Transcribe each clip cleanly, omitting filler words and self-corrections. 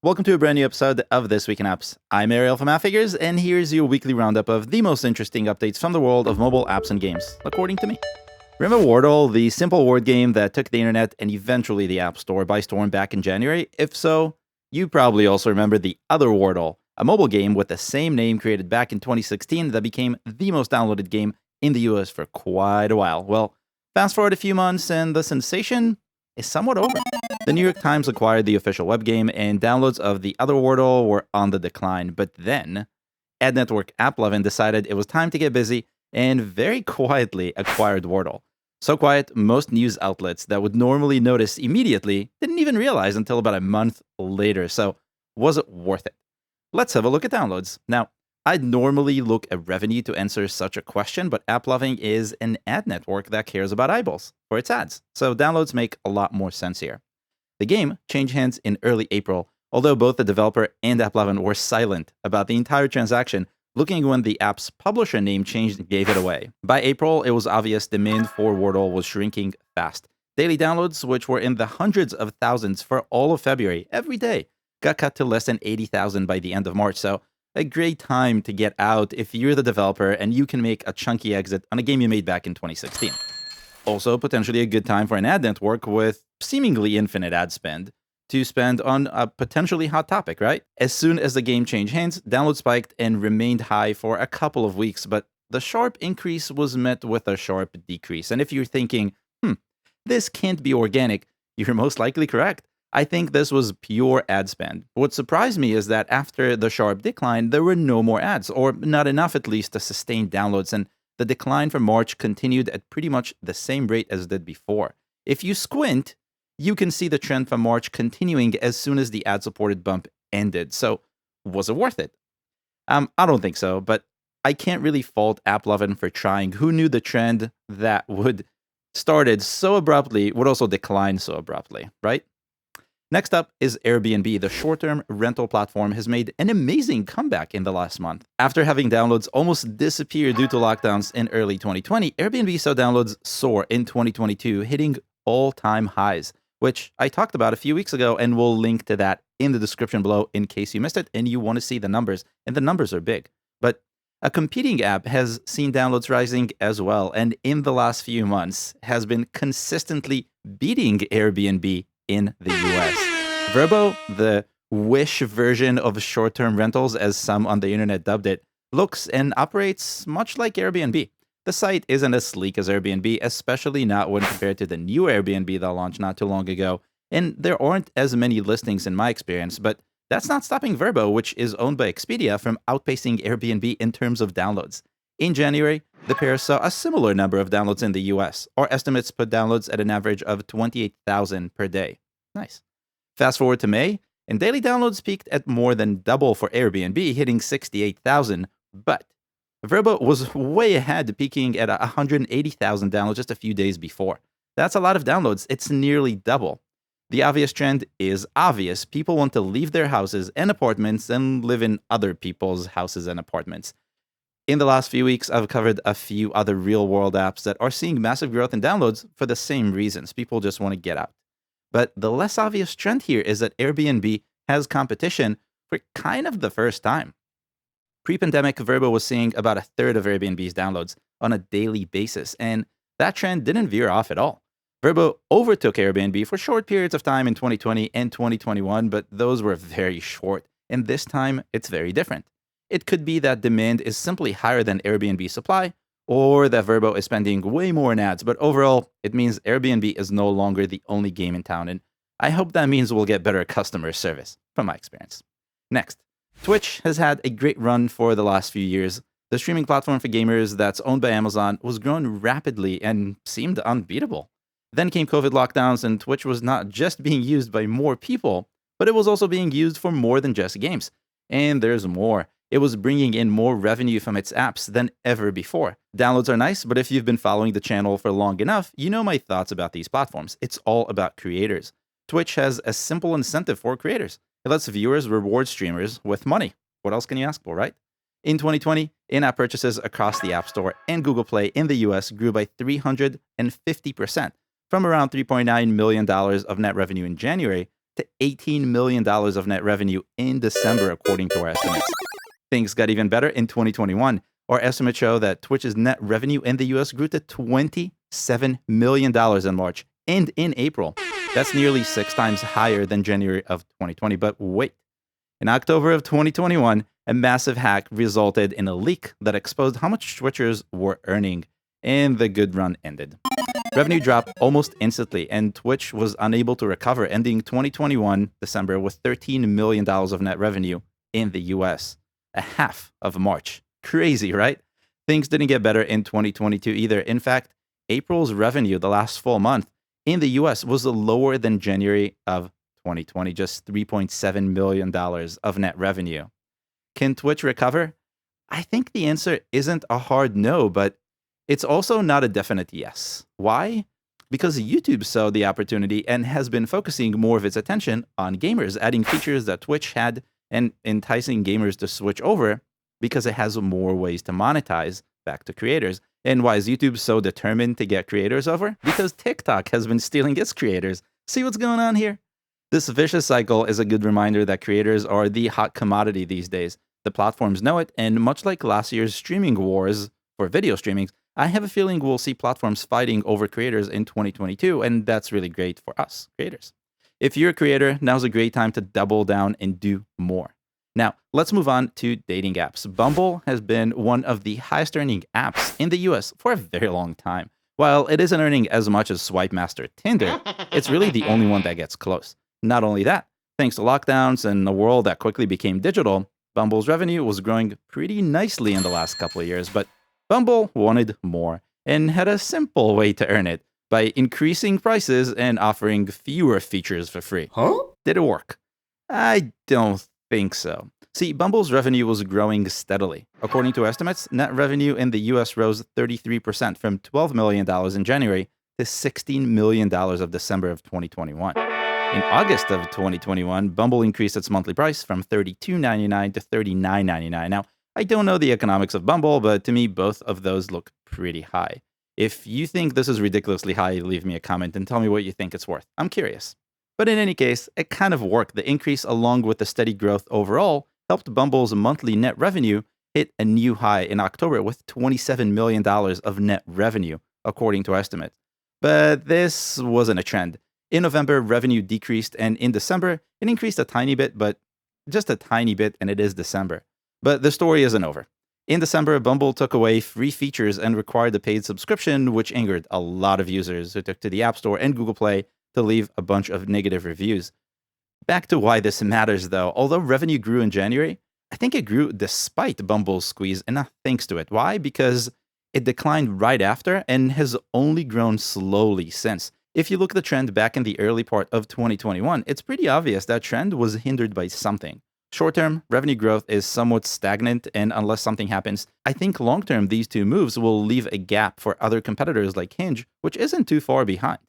Welcome to a brand new episode of This Week in Apps. I'm Ariel from App Figures, and here's your weekly roundup of the most interesting updates from the world of mobile apps and games, according to me. Remember Wordle, the simple word game that took the internet and eventually the App Store by storm back in January? If so, you probably also remember the other Wordle, a mobile game with the same name created back in 2016 that became the most downloaded game in the US for quite a while. Well, fast forward a few months and the sensation is somewhat over. The New York Times acquired the official web game, and downloads of the other Wordle were on the decline. But then, ad network AppLovin decided it was time to get busy and very quietly acquired Wordle. So quiet, most news outlets that would normally notice immediately didn't even realize until about a month later. So, was it worth it? Let's have a look at downloads. Now, I'd normally look at revenue to answer such a question, but AppLovin is an ad network that cares about eyeballs for its ads. So, downloads make a lot more sense here. The game changed hands in early April, although both the developer and AppLovin were silent about the entire transaction, looking when the app's publisher name changed and gave it away. By April, it was obvious demand for Wordle was shrinking fast. Daily downloads, which were in the hundreds of thousands for all of February, every day, got cut to less than 80,000 by the end of March, so a great time to get out if you're the developer and you can make a chunky exit on a game you made back in 2016. Also, potentially a good time for an ad network with seemingly infinite ad spend to spend on a potentially hot topic, right? As soon as the game changed hands, download spiked and remained high for a couple of weeks, but the sharp increase was met with a sharp decrease. And if you're thinking, this can't be organic, you're most likely correct. I think this was pure ad spend. What surprised me is that after the sharp decline, there were no more ads, or not enough at least to sustain downloads, and the decline from March continued at pretty much the same rate as it did before. If you squint, you can see the trend from March continuing as soon as the ad-supported bump ended. So, was it worth it? I don't think so, but I can't really fault AppLovin for trying. Who knew the trend that would started so abruptly would also decline so abruptly, right? Next up is Airbnb. The short-term rental platform has made an amazing comeback in the last month. After having downloads almost disappear due to lockdowns in early 2020, Airbnb saw downloads soar in 2022, hitting all-time highs, which I talked about a few weeks ago, and we'll link to that in the description below in case you missed it and you want to see the numbers, and the numbers are big. But a competing app has seen downloads rising as well, and in the last few months has been consistently beating Airbnb in the US. Vrbo, the Wish version of short-term rentals, as some on the internet dubbed it, looks and operates much like Airbnb. The site isn't as sleek as Airbnb, especially not when compared to the new Airbnb that launched not too long ago, and there aren't as many listings in my experience, but that's not stopping Vrbo, which is owned by Expedia, from outpacing Airbnb in terms of downloads. In January, the pair saw a similar number of downloads in the US. Our estimates put downloads at an average of 28,000 per day. Nice. Fast forward to May, and daily downloads peaked at more than double for Airbnb, hitting 68,000, but Vrbo was way ahead, peaking at 180,000 downloads just a few days before. That's a lot of downloads. It's nearly double. The obvious trend is obvious. People want to leave their houses and apartments and live in other people's houses and apartments. In the last few weeks, I've covered a few other real-world apps that are seeing massive growth in downloads for the same reasons. People just want to get out. But the less obvious trend here is that Airbnb has competition for kind of the first time. Pre-pandemic, Vrbo was seeing about a third of Airbnb's downloads on a daily basis, and that trend didn't veer off at all. Vrbo overtook Airbnb for short periods of time in 2020 and 2021, but those were very short, and this time it's very different. It could be that demand is simply higher than Airbnb supply, or that Vrbo is spending way more in ads, but overall, it means Airbnb is no longer the only game in town, and I hope that means we'll get better customer service, from my experience. Next, Twitch has had a great run for the last few years. The streaming platform for gamers that's owned by Amazon was growing rapidly and seemed unbeatable. Then came COVID lockdowns, and Twitch was not just being used by more people, but it was also being used for more than just games. And there's more. It was bringing in more revenue from its apps than ever before. Downloads are nice, but if you've been following the channel for long enough, you know my thoughts about these platforms. It's all about creators. Twitch has a simple incentive for creators. It lets viewers reward streamers with money. What else can you ask for, right? In 2020, in-app purchases across the App Store and Google Play in the US grew by 350%, from around $3.9 million of net revenue in January to $18 million of net revenue in December, according to our estimates. Things got even better in 2021. Our estimates show that Twitch's net revenue in the US grew to $27 million in March and in April. That's nearly 6 times higher than January of 2020. But wait, in October of 2021, a massive hack resulted in a leak that exposed how much Twitchers were earning, and the good run ended. Revenue dropped almost instantly, and Twitch was unable to recover, ending 2021 December with $13 million of net revenue in the US, a half of March. Crazy, right? Things didn't get better in 2022 either. In fact, April's revenue, the last full month, in the US was lower than January of 2020, just $3.7 million of net revenue. Can Twitch recover? I think the answer isn't a hard no, but it's also not a definite yes. Why? Because YouTube saw the opportunity and has been focusing more of its attention on gamers, adding features that Twitch had and enticing gamers to switch over because it has more ways to monetize back to creators. And why is YouTube so determined to get creators over? Because TikTok has been stealing its creators. See what's going on here? This vicious cycle is a good reminder that creators are the hot commodity these days. The platforms know it, and much like last year's streaming wars for video streaming, I have a feeling we'll see platforms fighting over creators in 2022, and that's really great for us, creators. If you're a creator, now's a great time to double down and do more. Now, let's move on to dating apps. Bumble has been one of the highest earning apps in the US for a very long time. While it isn't earning as much as Swipe Master Tinder, it's really the only one that gets close. Not only that, thanks to lockdowns and a world that quickly became digital, Bumble's revenue was growing pretty nicely in the last couple of years, but Bumble wanted more and had a simple way to earn it by increasing prices and offering fewer features for free. Did it work? I don't think so. See, Bumble's revenue was growing steadily. According to estimates, net revenue in the US rose 33% from $12 million in January to $16 million of December of 2021. In August of 2021, Bumble increased its monthly price from $32.99 to $39.99. Now, I don't know the economics of Bumble, but to me, both of those look pretty high. If you think this is ridiculously high, leave me a comment and tell me what you think it's worth. I'm curious. But in any case, it kind of worked. The increase, along with the steady growth overall, helped Bumble's monthly net revenue hit a new high in October with $27 million of net revenue, according to estimates. But this wasn't a trend. In November, revenue decreased, and in December, it increased a tiny bit, but just a tiny bit, and it is December. But the story isn't over. In December, Bumble took away free features and required a paid subscription, which angered a lot of users who took to the App Store and Google Play to leave a bunch of negative reviews. Back to why this matters, though. Although revenue grew in January, I think it grew despite Bumble's squeeze and not thanks to it. Why? Because it declined right after and has only grown slowly since. If you look at the trend back in the early part of 2021, it's pretty obvious that trend was hindered by something. Short-term, revenue growth is somewhat stagnant, and unless something happens, I think long-term these two moves will leave a gap for other competitors like Hinge, which isn't too far behind.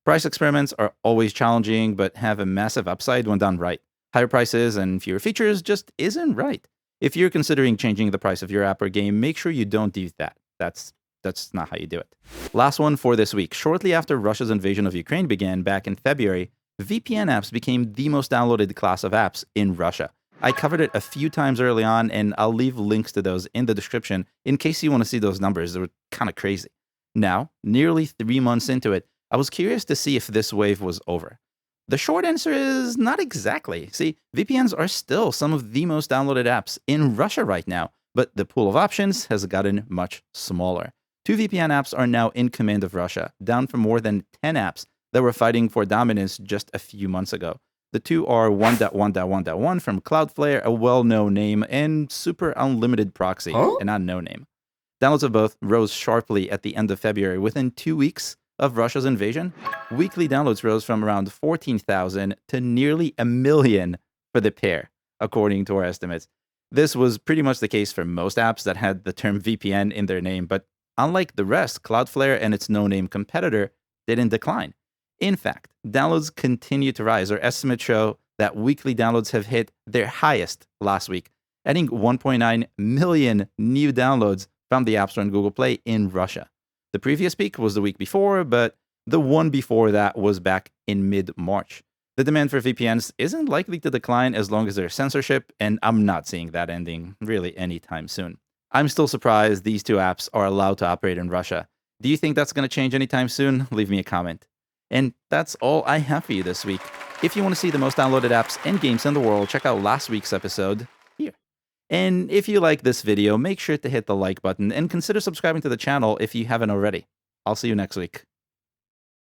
Price experiments are always challenging, but have a massive upside when done right. Higher prices and fewer features just isn't right. If you're considering changing the price of your app or game, make sure you don't do that. That's not how you do it. Last one for this week. Shortly after Russia's invasion of Ukraine began back in February, VPN apps became the most downloaded class of apps in Russia. I covered it a few times early on, and I'll leave links to those in the description in case you want to see those numbers. They were kind of crazy. Now, nearly 3 months into it, I was curious to see if this wave was over. The short answer is not exactly. See, VPNs are still some of the most downloaded apps in Russia right now, but the pool of options has gotten much smaller. 2 VPN apps are now in command of Russia, down from more than 10 apps that were fighting for dominance just a few months ago. The two are 1.1.1.1 from Cloudflare, a well-known name, and Super Unlimited Proxy, an unknown name. Downloads of both rose sharply at the end of February. Within 2 weeks of Russia's invasion, weekly downloads rose from around 14,000 to nearly 1 million for the pair, according to our estimates. This was pretty much the case for most apps that had the term VPN in their name, but unlike the rest, Cloudflare and its no-name competitor didn't decline. In fact, downloads continue to rise. Our estimates show that weekly downloads have hit their highest last week, adding 1.9 million new downloads from the App Store and Google Play in Russia. The previous peak was the week before, but the one before that was back in mid-March. The demand for VPNs isn't likely to decline as long as there's censorship, and I'm not seeing that ending really anytime soon. I'm still surprised these two apps are allowed to operate in Russia. Do you think that's going to change anytime soon? Leave me a comment. And that's all I have for you this week. If you want to see the most downloaded apps and games in the world, check out last week's episode here. And if you like this video, make sure to hit the like button and consider subscribing to the channel if you haven't already. I'll see you next week.